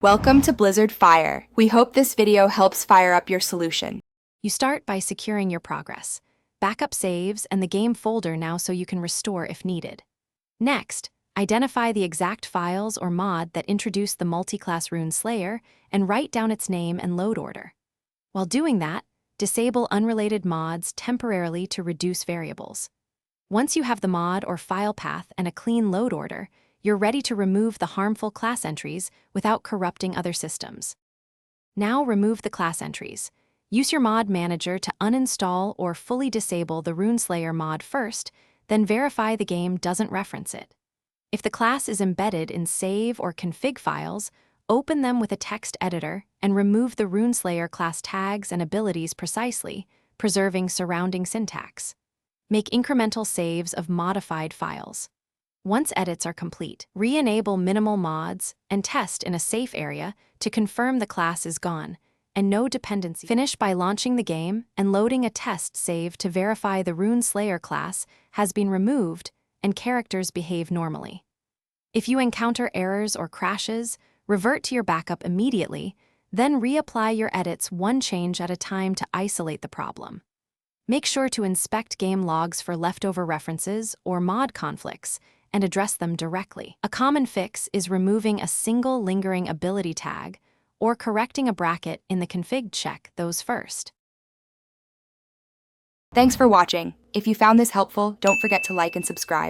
Welcome to Blizzard Fire. We hope this video helps fire up your solution. You start by securing your progress. Backup saves and the game folder now so you can restore if needed. Next, identify the exact files or mod that introduce the Multiclass Rune Slayer and write down its name and load order. While doing that, disable unrelated mods temporarily to reduce variables. Once you have the mod or file path and a clean load order, you're ready to remove the harmful class entries without corrupting other systems. Now remove the class entries. Use your mod manager to uninstall or fully disable the Runeslayer mod first, then verify the game doesn't reference it. If the class is embedded in save or config files, open them with a text editor and remove the Runeslayer class tags and abilities precisely, preserving surrounding syntax. Make incremental saves of modified files. Once edits are complete, re-enable minimal mods and test in a safe area to confirm the class is gone and no dependency. Finish by launching the game and loading a test save to verify the Runeslayer class has been removed and characters behave normally. If you encounter errors or crashes, revert to your backup immediately, then reapply your edits one change at a time to isolate the problem. Make sure to inspect game logs for leftover references or mod conflicts and address them directly. A common fix is removing a single lingering ability tag or correcting a bracket in the config. Check those first. Thanks for watching. If you found this helpful, don't forget to like and subscribe.